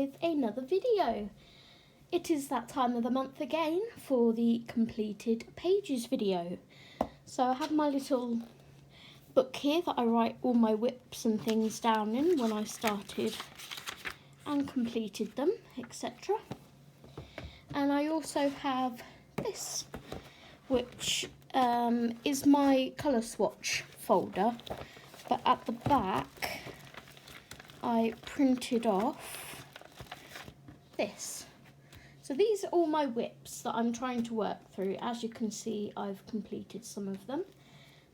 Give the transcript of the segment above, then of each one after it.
with another video. It is that time of the month again for the completed pages video. So I have my little book here that I write all my whips and things down in when I started and completed them, etc. And I also have this, which is my colour swatch folder, but at the back I printed off this. So these are all my whips that I'm trying to work through. As you can see, I've completed some of them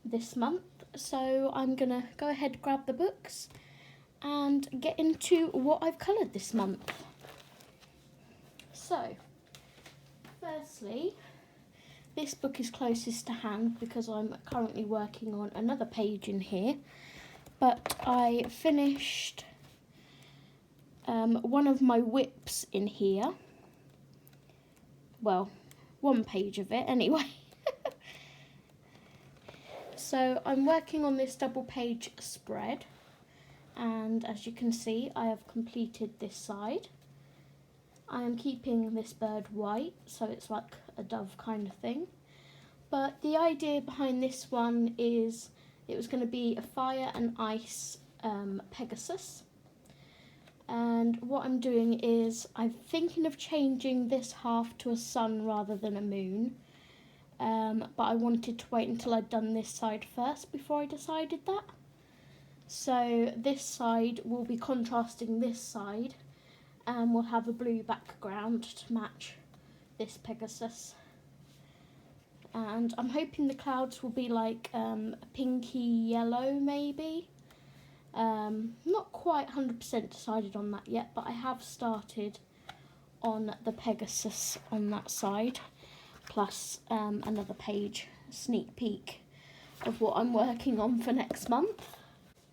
this month. So I'm gonna go ahead, grab the books and get into what I've coloured this month. So, firstly, this book is closest to hand because I'm currently working on another page in here, but I finished one of my whips in here. Well, one page of it anyway. So I'm working on this double page spread, and as you can see, I have completed this side. I am keeping this bird white, so it's like a dove kind of thing. But the idea behind this one is it was going to be a fire and ice Pegasus. And what I'm doing is I'm thinking of changing this half to a sun rather than a moon. But I wanted to wait until I'd done this side first before I decided that. So this side will be contrasting this side, and we'll have a blue background to match this Pegasus. And I'm hoping the clouds will be like a pinky yellow maybe. Not quite 100% decided on that yet, but I have started on the Pegasus on that side, plus another page, a sneak peek of what I'm working on for next month.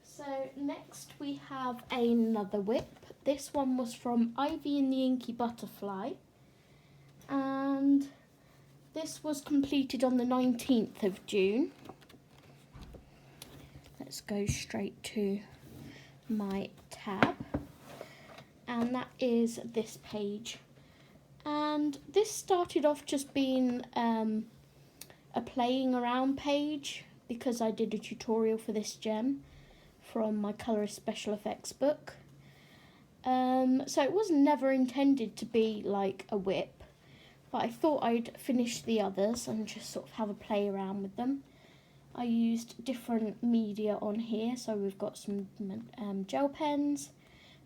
So next we have another whip. This one was from Ivy and the Inky Butterfly, and this was completed on the 19th of June. Let's go straight to my tab, and that is this page. And this started off just being a playing around page because I did a tutorial for this gem from my Colourist Special Effects book. So it was never intended to be like a whip, but I thought I'd finish the others and just sort of have a play around with them. I used different media on here, so we've got some gel pens,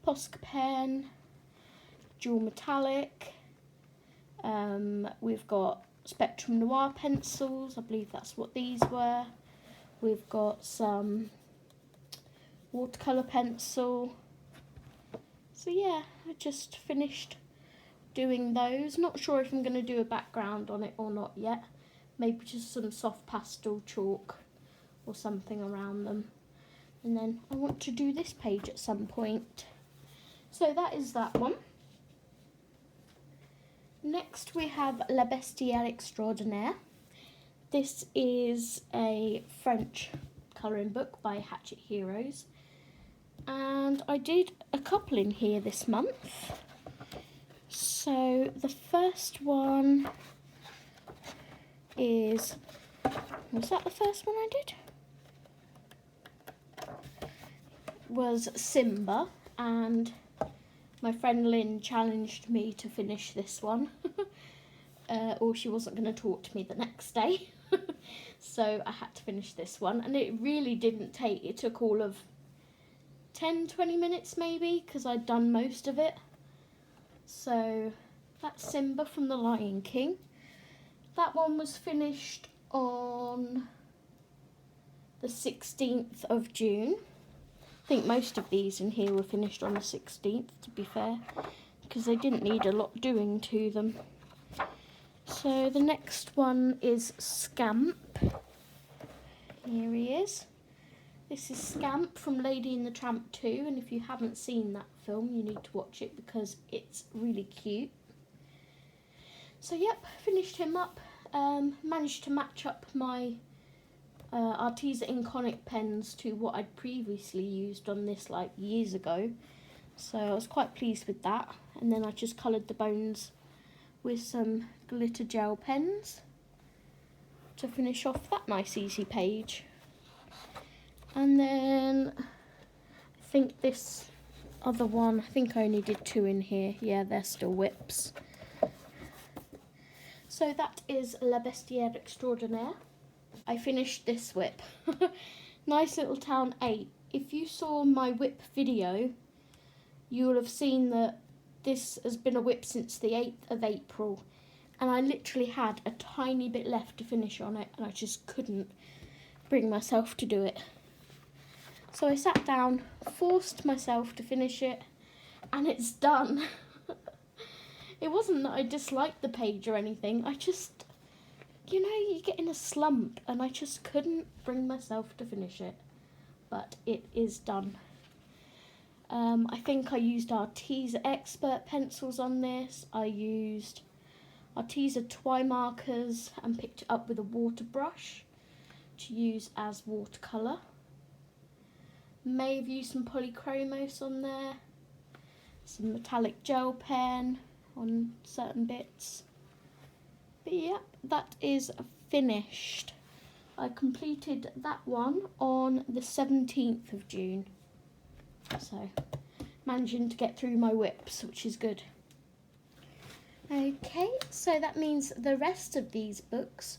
Posca pen, dual metallic, we've got Spectrum Noir pencils, I believe that's what these were. We've got some watercolour pencil. So yeah, I just finished doing those. Not sure if I'm going to do a background on it or not yet. Maybe just some soft pastel chalk or something around them. And then I want to do this page at some point. So that is that one. Next we have La Bestiole Extraordinaire. This is a French colouring book by Hatchet Heroes. And I did a couple in here this month. So the first one is, was that the first one I did? Was Simba, and my friend Lynn challenged me to finish this one, or she wasn't going to talk to me the next day. So I had to finish this one, and it really didn't take, it took all of 10-20 minutes maybe, because I'd done most of it. So that's Simba from The Lion King. That one was finished on the 16th of June. I think most of these in here were finished on the 16th, to be fair, because they didn't need a lot doing to them. So the next one is Scamp. Here he is. This is Scamp from Lady and the Tramp 2, and if you haven't seen that film, you need to watch it because it's really cute. So yep, finished him up. Managed to match up my Arteza Inconic pens to what I'd previously used on this like years ago. So I was quite pleased with that. and then I just coloured the bones with some glitter gel pens to finish off that nice easy page. And then I think this other one, I think I only did 2 in here. Yeah, they're still whips. So that is La Bestiaire Extraordinaire. I finished this whip. Nice Little Town 8. If you saw my whip video, you will have seen that this has been a whip since the 8th of April. And I literally had a tiny bit left to finish on it, and I just couldn't bring myself to do it. So I sat down, forced myself to finish it, and it's done. It wasn't that I disliked the page or anything, I just, you know, you get in a slump, and I just couldn't bring myself to finish it. But it is done. I think I used Arteza Expert pencils on this. I used Arteza Twi markers and picked it up with a water brush to use as watercolour. May have used some polychromos on there, some metallic gel pen on certain bits. But yep, that is finished. I completed that one on the 17th of June. So, managing to get through my whips, which is good. Okay, so that means the rest of these books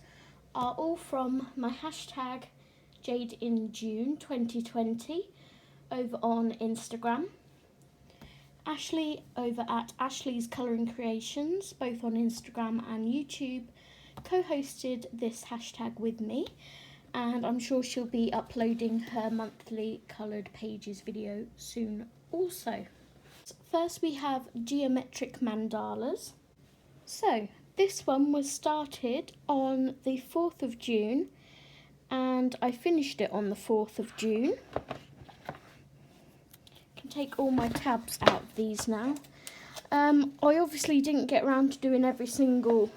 are all from my hashtag Jade in June 2020 over on Instagram. Ashley over at Ashley's Colouring Creations, both on Instagram and YouTube, co-hosted this hashtag with me, and I'm sure she'll be uploading her monthly coloured pages video soon also. First we have geometric mandalas. So this one was started on the 4th of June and I finished it on the 4th of June. Can take all my tabs out of these now. I obviously didn't get around to doing every single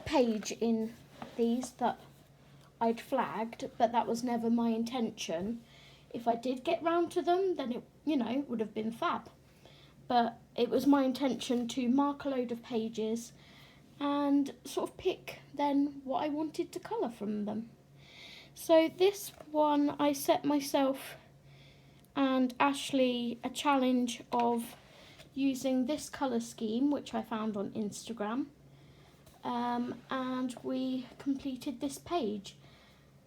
page in these that I'd flagged, but that was never my intention. If I did get round to them, then it, you know, would have been fab. But it was my intention to mark a load of pages and sort of pick then what I wanted to colour from them. So this one I set myself and Ashley a challenge of using this colour scheme, which I found on Instagram, and we completed this page.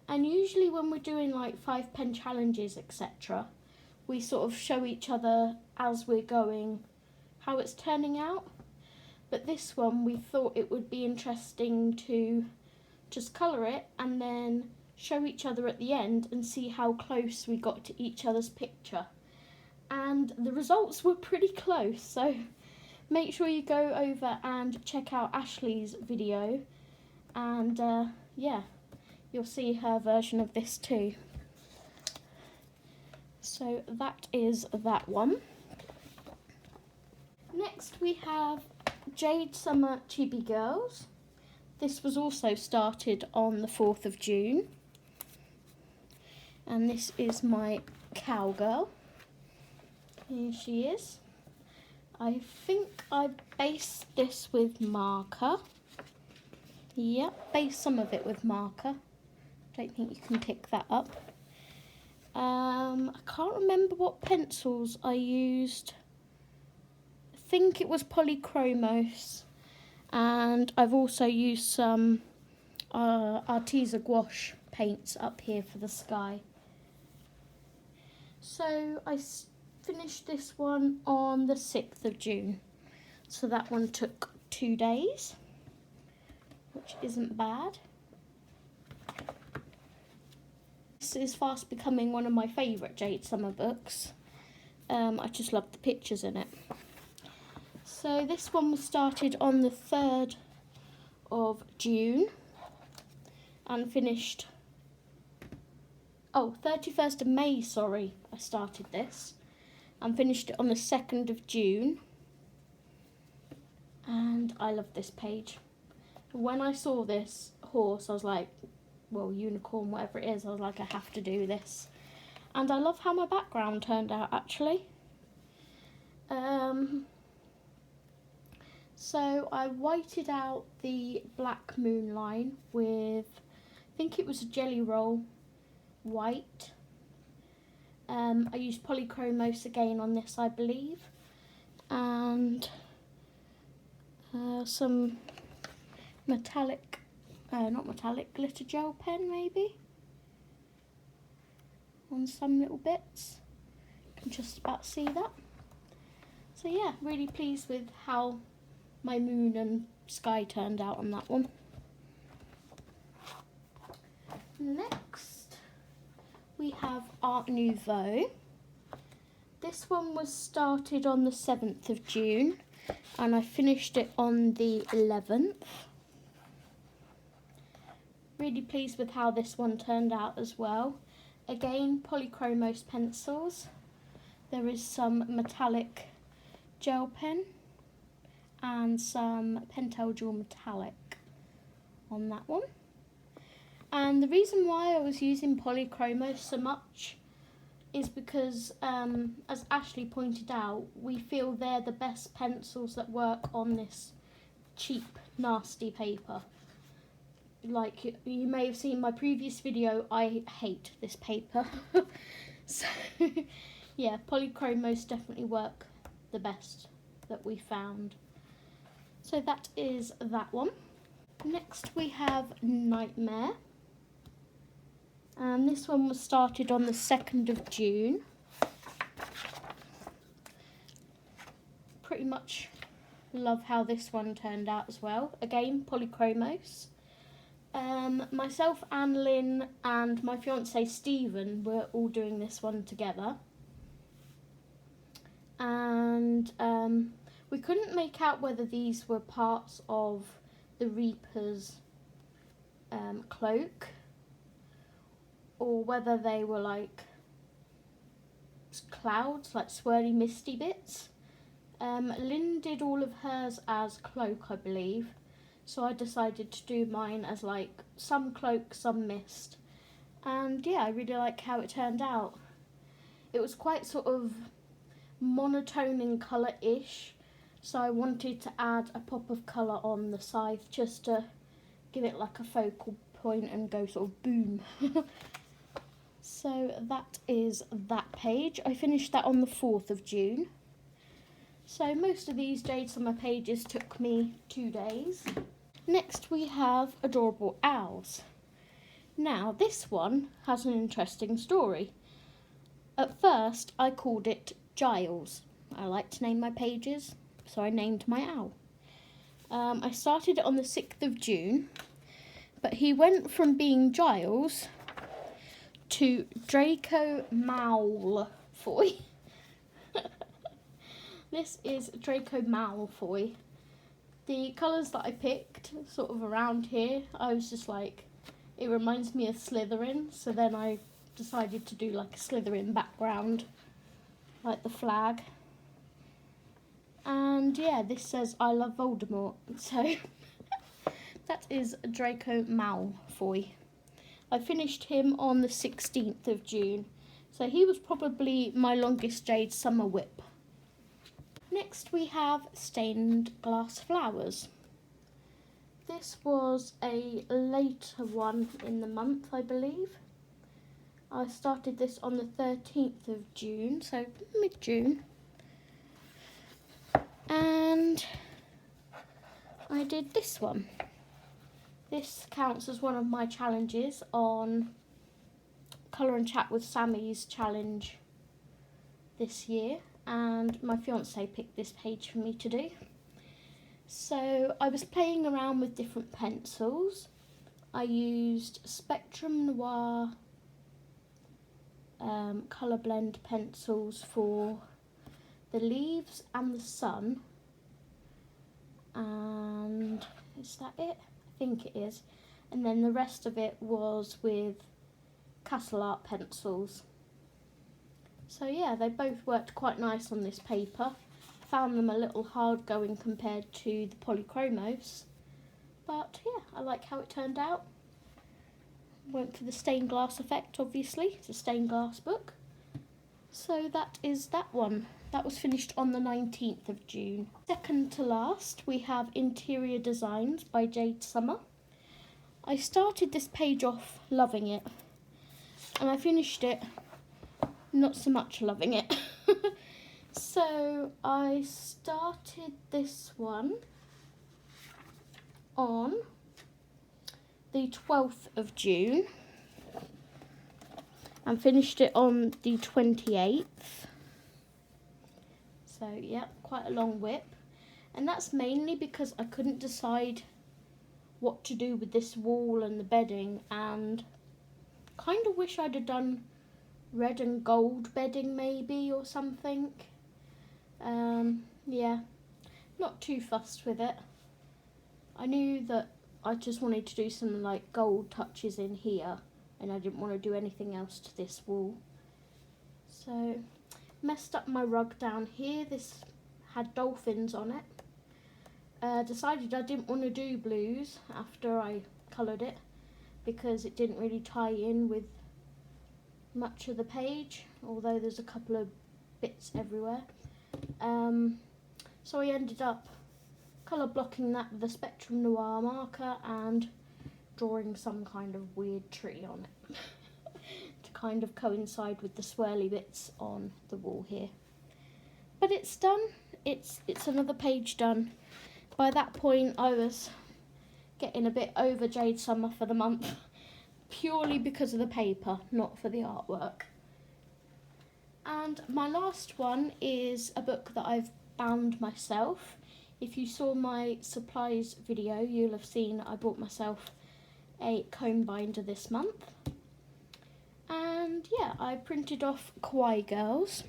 And usually when we're doing like 5 pen challenges, etc., we sort of show each other as we're going how it's turning out. But this one we thought it would be interesting to just colour it and then show each other at the end and see how close we got to each other's picture. And the results were pretty close, so make sure you go over and check out Ashley's video, and yeah, you'll see her version of this too. So that is that one. Next we have Jade Summer Chibi Girls. This was also started on the 4th of June. And this is my cowgirl. Here she is. I think I based this with marker. Yep, based some of it with marker. Don't think you can pick that up. I can't remember what pencils I used. I think it was polychromos, and I've also used some Arteza gouache paints up here for the sky. So I finished this one on the 6th of June. So that one took 2 days, which isn't bad. This is fast becoming one of my favourite Jade Summer books. I just love the pictures in it. So this one was started on the 3rd of June and finished, 31st of May, sorry, I started this and finished it on the 2nd of June. And I love this page. When I saw this horse, I was like, well, unicorn, whatever it is, I was like, I have to do this. And I love how my background turned out, actually. So I whited out the black moon line with, I think it was a Jelly Roll white. I used polychromos again on this, I believe, and some metallic, not metallic, glitter gel pen maybe on some little bits. You can just about see that. So yeah, really pleased with how my moon and sky turned out on that one. Next, we have Art Nouveau. This one was started on the 7th of June and I finished it on the 11th. Really pleased with how this one turned out as well. Again, polychromos pencils. There is some metallic gel pen and some Pentel Dual Metallic on that one. And the reason why I was using polychromos so much is because, as Ashley pointed out, we feel they're the best pencils that work on this cheap, nasty paper. Like you may have seen my previous video, I hate this paper. So yeah, polychromos definitely work the best that we found. So that is that one. Next we have Nightmare. And this one was started on the 2nd of June. Pretty much love how this one turned out as well. Again, polychromos. Myself, Anne Lynn and my fiance Stephen were all doing this one together. And we couldn't make out whether these were parts of the Reaper's cloak or whether they were like clouds, like swirly misty bits. Lynn did all of hers as cloak, I believe, so I decided to do mine as like some cloak, some mist. And yeah, I really like how it turned out. It was quite sort of monotone in colour-ish, so I wanted to add a pop of colour on the scythe just to give it like a focal point and go sort of boom. So that is that page. I finished that on the 4th of June. So most of these Jade Summer pages took me 2 days. Next we have Adorable Owls. Now this one has an interesting story. At first I called it Giles. I like to name my pages, so I named my owl. I started it on the 6th of June, but he went from being Giles to Draco Malfoy. This is Draco Malfoy. The colours that I picked sort of around here, I was just like, it reminds me of Slytherin, so then I decided to do like a Slytherin background, like the flag. And yeah, this says I love Voldemort, so that is Draco Malfoy. I finished him on the 16th of June, so he was probably my longest Jade Summer whip. Next we have Stained Glass Flowers. This was a later one in the month, I believe. I started this on the 13th of June, so mid-June. And I did this one. This counts as one of my challenges on Colour and Chat with Sammy's challenge this year, and my fiance picked this page for me to do. So I was playing around with different pencils. I used Spectrum Noir colour blend pencils for the leaves and the sun, and is that it? I think it is. And then the rest of it was with Castle Art pencils. So yeah, they both worked quite nice on this paper. Found them a little hard going compared to the polychromos, but yeah, I like how it turned out. Went for the stained glass effect, obviously. It's a stained glass book. So that is that one. that was finished on the 19th of June. Second to last, we have Interior Designs by Jade Summer. I started this page off loving it, and I finished it not so much loving it. So I started this one on the 12th of June and finished it on the 28th. So yeah, quite a long whip. And that's mainly because I couldn't decide what to do with this wall and the bedding, and kind of wish I'd have done red and gold bedding maybe or something. Yeah, not too fussed with it. I knew that I just wanted to do some like gold touches in here, and I didn't want to do anything else to this wall. So messed up my rug down here. This had dolphins on it. Decided I didn't want to do blues after I coloured it because it didn't really tie in with much of the page, although there's a couple of bits everywhere. So I ended up colour blocking that with a Spectrum Noir marker and drawing some kind of weird tree on it to kind of coincide with the swirly bits on the wall here. But it's done. It's another page done. By that point I was getting a bit over Jade Summer for the month, purely because of the paper, not for the artwork. And my last one is a book that I've bound myself. If you saw my supplies video, you'll have seen I bought myself a comb binder this month. And yeah, I printed off Kawaii Girls.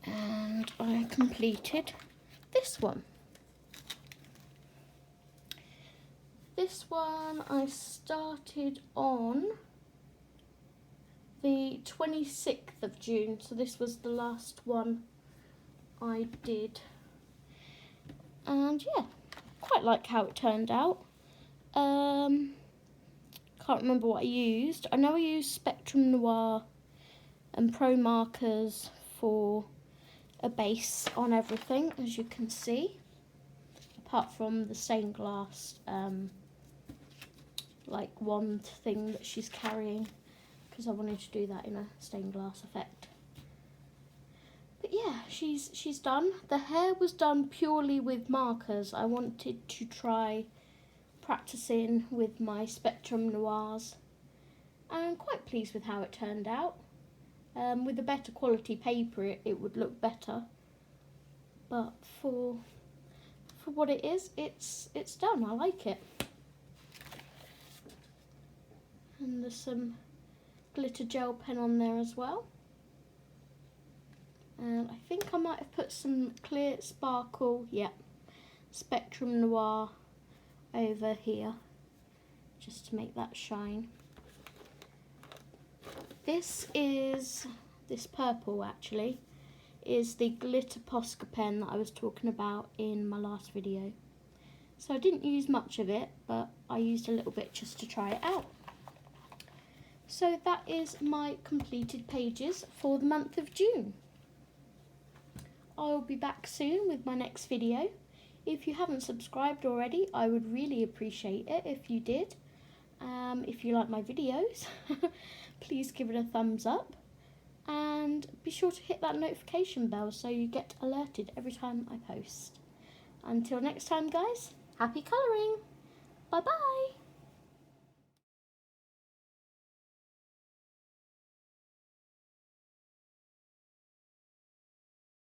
And I completed this one. This one I started on the 26th of June, so this was the last one I did. And yeah, quite like how it turned out. Can't remember what I used. I know I used Spectrum Noir and Pro markers for a base on everything, as you can see, apart from the stained glass like wand thing that she's carrying, because I wanted to do that in a stained glass effect. But yeah, she's done. The hair was done purely with markers. I wanted to try practicing with my Spectrum Noirs, and I'm quite pleased with how it turned out. With a better quality paper it would look better, but for what it is, it's done. I like it. And there's some glitter gel pen on there as well. And I think I might have put some clear sparkle, Spectrum Noir over here, just to make that shine. This purple actually is the glitter Posca pen that I was talking about in my last video. So I didn't use much of it, but I used a little bit just to try it out. So that is my completed pages for the month of June. I'll be back soon with my next video. If you haven't subscribed already, I would really appreciate it if you did. If you like my videos, please give it a thumbs up. And be sure to hit that notification bell so you get alerted every time I post. Until next time guys, happy colouring! Bye bye!